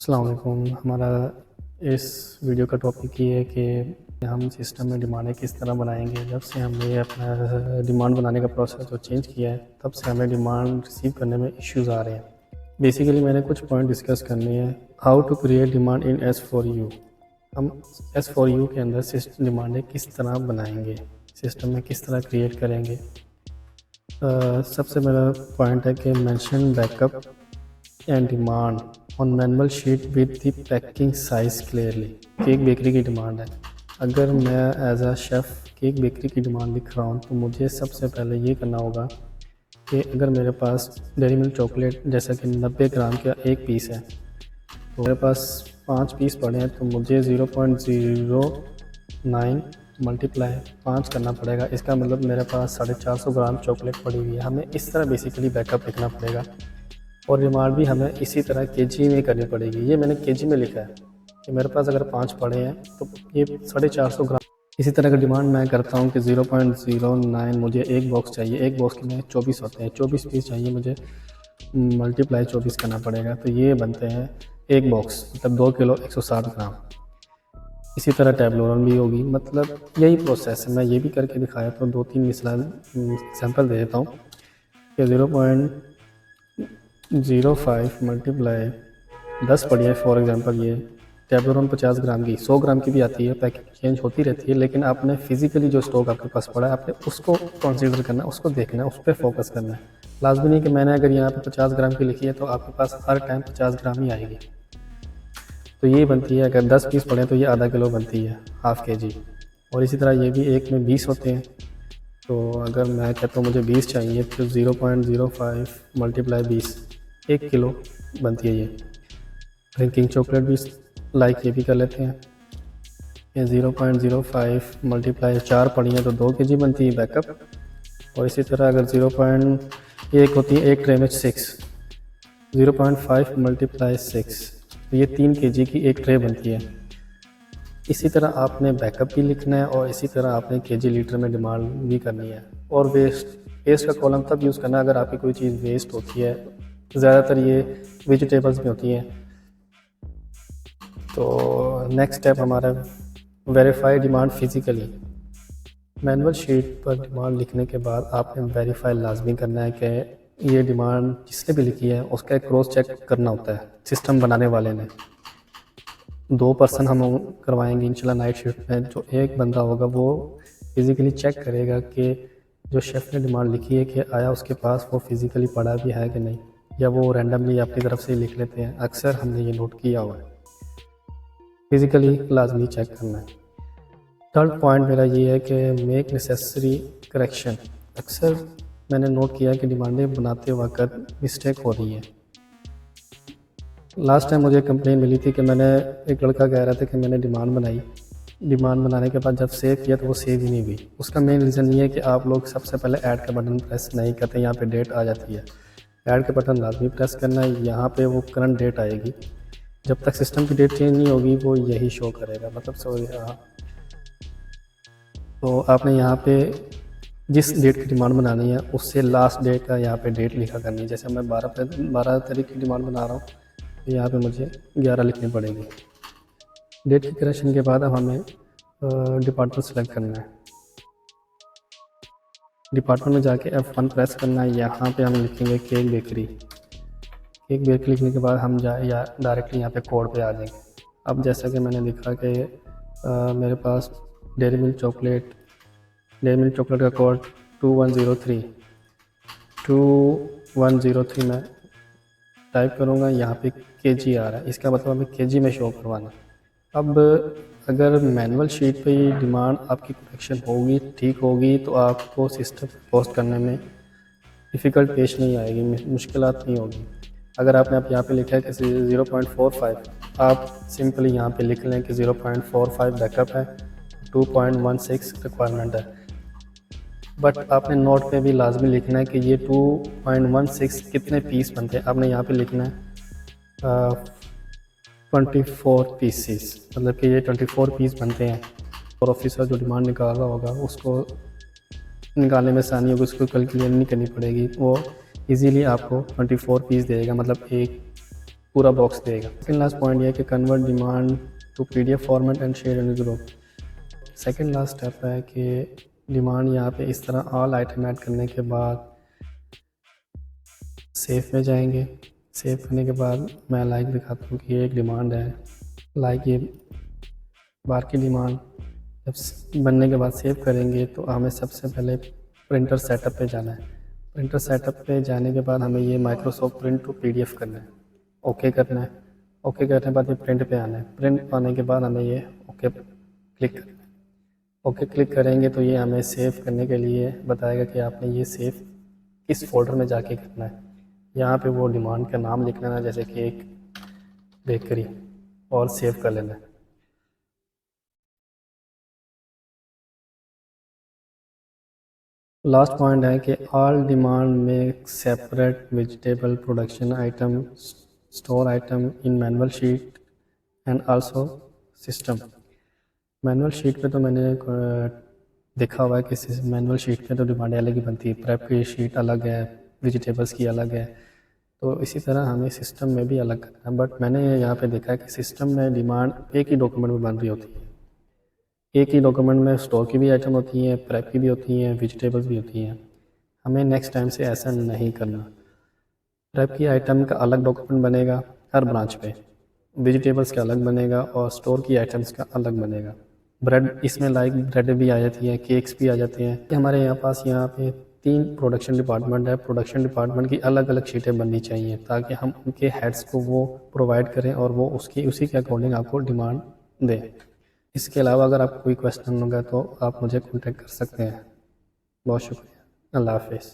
अस्सलाम वालेकुम। हमारा इस वीडियो का टॉपिक ये है कि हम सिस्टम में डिमांडें किस तरह बनाएंगे। जब से हमने अपना डिमांड बनाने का प्रोसेस जो चेंज किया है, तब से हमें डिमांड रिसीव करने में इश्यूज़ आ रहे हैं। बेसिकली मैंने कुछ पॉइंट डिस्कस करने हैं। How to create demand in S4U। हम S4U के अंदर सिस्टम डिमांडें किस तरह बनाएंगे, सिस्टम में किस तरह क्रिएट करेंगे। सबसे पहला पॉइंट है कि mention backup and demand on manual sheet with the packing size clearly. Cake bakery की डिमांड है। अगर मैं as a chef cake bakery की डिमांड लिख रहा हूँ तो मुझे सबसे पहले ये करना होगा कि अगर मेरे पास डेयरी मिल्क चॉकलेट जैसा कि 90 ग्राम का एक पीस है, तो मेरे पास 5 पीस पड़े हैं, तो मुझे 0.09 मल्टीप्लाई 5 करना पड़ेगा। इसका मतलब मेरे पास 450 ग्राम चॉकलेट पड़ी हुई है। हमें इस तरह बेसिकली बैकअप लिखना पड़ेगा और डिमांड भी हमें इसी तरह केजी में करनी पड़ेगी। ये मैंने केजी में लिखा है कि मेरे पास अगर 5 पड़े हैं तो ये 450 ग्राम। इसी तरह का डिमांड मैं करता हूँ कि 0.09 मुझे एक बॉक्स चाहिए। एक बॉक्स में 24 होते हैं, 24 पीस चाहिए मुझे, मल्टीप्लाई 24 करना पड़ेगा, तो ये बनते हैं एक बॉक्स, मतलब 2 किलो 160 ग्राम। इसी तरह टैबलोरन भी होगी, मतलब यही प्रोसेस है। मैं ये भी करके दिखाया तो 2-3 मिसाल एग्जाम्पल दे देता हूँ कि 0.05 मल्टीप्लाई 10 पड़ी है फॉर एग्जांपल। ये टैबलोरन 50 ग्राम की, 100 ग्राम की भी आती है, पैकिंग चेंज होती रहती है, लेकिन आपने फिजिकली जो स्टॉक आपके पास पड़ा है आपने उसको कंसीडर करना है, उसको देखना है, उस पर फोकस करना है। लाजमी नहीं कि मैंने अगर यहाँ पे 50 ग्राम की लिखी है तो आपके पास हर टाइम 50 ग्राम ही आएगी। तो ये बनती है, अगर 10 पीस पड़े तो ये आधा किलो बनती है, हाफ़ केजी। और इसी तरह ये भी एक में 20 होते हैं, तो अगर मैं कहता हूँ मुझे 20 चाहिए तो 0.05 मल्टीप्लाई 20 1 किलो बनती है ये। ड्रिंकिंग चॉकलेट भी लाइक ये भी कर लेते हैं। ये 0.05 मल्टीप्लाई 4 पड़ी है तो 2 केजी बनती है बैकअप। और इसी तरह अगर 0.1 होती है एक ट्रे में 6, 0.5 मल्टीप्लाई 6, तो ये 3 केजी की एक ट्रे बनती है। इसी तरह आपने बैकअप भी लिखना है और इसी तरह आपने केजी लीटर में डिमांड भी करनी है। और वेस्ट का कॉलम तब यूज़ करना है अगर आपकी कोई चीज़ वेस्ट होती है। ज़्यादातर ये वेजिटेबल्स में होती हैं। तो नेक्स्ट स्टेप हमारा verify demand physically. Manual sheet पर डिमांड लिखने के बाद आपने वेरीफाई लाजमी करना है कि ये डिमांड जिसने भी लिखी है उसका एक क्रॉस चेक करना होता है सिस्टम बनाने वाले ने। 2 पर्सन हम करवाएंगे इंशाल्लाह नाइट शिफ्ट में। जो एक बंदा होगा वो फिज़िकली चेक करेगा कि जो शेफ़ ने डिमांड लिखी है कि आया उसके पास वो फिज़िकली पढ़ा भी है कि नहीं, या वो रैंडमली अपनी तरफ से लिख लेते हैं। अक्सर हमने ये नोट किया हुआ है, फिज़िकली लाजमी चेक करना है। थर्ड पॉइंट मेरा ये है कि मेक नेसेसरी करेक्शन। अक्सर मैंने नोट किया कि डिमांडें बनाते वक्त मिस्टेक हो रही है। लास्ट टाइम मुझे कंप्लेन मिली थी कि मैंने, एक लड़का कह रहा था कि मैंने डिमांड बनाई, डिमांड बनाने के बाद जब सेव किया तो वो सेव ही नहीं हुई। उसका मेन रीज़न ये है कि आप लोग सबसे पहले ऐड का बटन प्रेस नहीं करते। यहाँ पे डेट आ जाती है, ऐड का बटन लाजमी प्रेस करना है। यहाँ पे वो करंट डेट आएगी। जब तक सिस्टम की डेट चेंज नहीं होगी वो यही शो करेगा, मतलब तो आपने यहाँ पे जिस डेट की डिमांड बनानी है उससे लास्ट डेट का यहाँ पे डेट लिखा करनी है। जैसे मैं 12 तारीख की डिमांड बना रहा हूँ तो यहाँ पे मुझे 11 लिखनी पड़ेगी। डेट की करेक्शन के बाद अब हमें डिपार्टमेंट सेलेक्ट करना है। डिपार्टमेंट में जाके F1 प्रेस करना है। यहाँ पे हम लिखेंगे केक बेकरी। केक बेकरी लिखने के बाद हम या डायरेक्टली यहाँ पे कोड पे आ जाएंगे। अब जैसा कि मैंने लिखा कि मेरे पास डेयरी मिल्क चॉकलेट का कोड 2103 में टाइप करूँगा। यहाँ पे केजी आ रहा है, इसका मतलब हमें केजी में शो करवाना। अब अगर मैनुअल शीट पे ही डिमांड आपकी करेक्शन होगी, ठीक होगी, तो आपको सिस्टम पोस्ट करने में डिफ़िकल्ट पेश नहीं आएगी, मुश्किलात नहीं होगी। अगर आपने अब यहाँ पे लिखा है कि 0.45, आप सिंपली यहाँ पे लिख लें कि 0.45 बैकअप है, 2.16 रिक्वायरमेंट है। बट आपने नोट पे भी लाजमी लिखना है कि ये 2.16 कितने पीस बनते हैं। आपने यहाँ पे लिखना है 24 पीसीस, मतलब कि ये 24 पीस बनते हैं। और ऑफिसर जो डिमांड निकाल रहा होगा उसको निकालने में आसानी होगी, उसको कैलकुलेट नहीं करनी पड़ेगी, वो इजीली आपको 24 पीस देगा, मतलब एक पूरा बॉक्स देगा। सेकेंड लास्ट पॉइंट ये है कि convert demand to PDF format and share in group. Second last step है कि डिमांड यहाँ पे इस तरह ऑल आइटम ऐड करने के बाद सेव में जाएंगे। सेव करने के बाद मैं लाइक दिखाता हूँ कि ये एक डिमांड है, लाइक ये बार की डिमांड। जब बनने के बाद सेव करेंगे तो हमें सबसे पहले प्रिंटर सेटअप पे जाना है। प्रिंटर सेटअप पे जाने के बाद हमें ये माइक्रोसॉफ्ट प्रिंट टू PDF करना है, ओके करना है। ओके करने के बाद ये प्रिंट पे आना है। प्रिंट आने के बाद हमें ये ओके क्लिक करना है। ओके क्लिक करेंगे तो ये हमें सेव करने के लिए बताएगा कि आपने ये सेव किस फोल्डर में जाके करना है। यहाँ पे वो डिमांड का नाम लिख लेना, जैसे कि एक बेकरी, और सेव कर लेना है। लास्ट पॉइंट है कि ऑल डिमांड में separate vegetable production item store item in manual sheet and also system. Manual sheet पे तो मैंने देखा हुआ है कि मैनुअल शीट पे तो डिमांड अलग ही बनती है, प्रेप की शीट अलग है, वेजिटेबल्स की अलग है। तो इसी तरह हमें सिस्टम में भी अलग करना है। बट मैंने यहाँ पे देखा है कि सिस्टम में डिमांड एक ही डॉक्यूमेंट में बन रही होती है। एक ही डॉक्यूमेंट में स्टोर की भी आइटम होती हैं, प्रेप की भी होती हैं, वेजिटेबल्स भी होती हैं। हमें नेक्स्ट टाइम से ऐसा नहीं करना। प्रेप की आइटम का अलग डॉक्यूमेंट बनेगा हर ब्रांच पे, वेजिटेबल्स का अलग बनेगा और स्टोर की आइटम्स का अलग बनेगा। ब्रेड, इसमें लाइक ब्रेड भी आ जाती है, केक्स भी आ जाते हैं। हमारे यहाँ पे 3 प्रोडक्शन डिपार्टमेंट है। प्रोडक्शन डिपार्टमेंट की अलग अलग शीटें बननी चाहिए ताकि हम उनके हेड्स को वो प्रोवाइड करें और वो उसी के अकॉर्डिंग आपको डिमांड दें। इसके अलावा अगर आपको कोई क्वेश्चन होगा तो आप मुझे कॉन्टेक्ट कर सकते हैं। बहुत शुक्रिया। अल्लाह हाफिज़।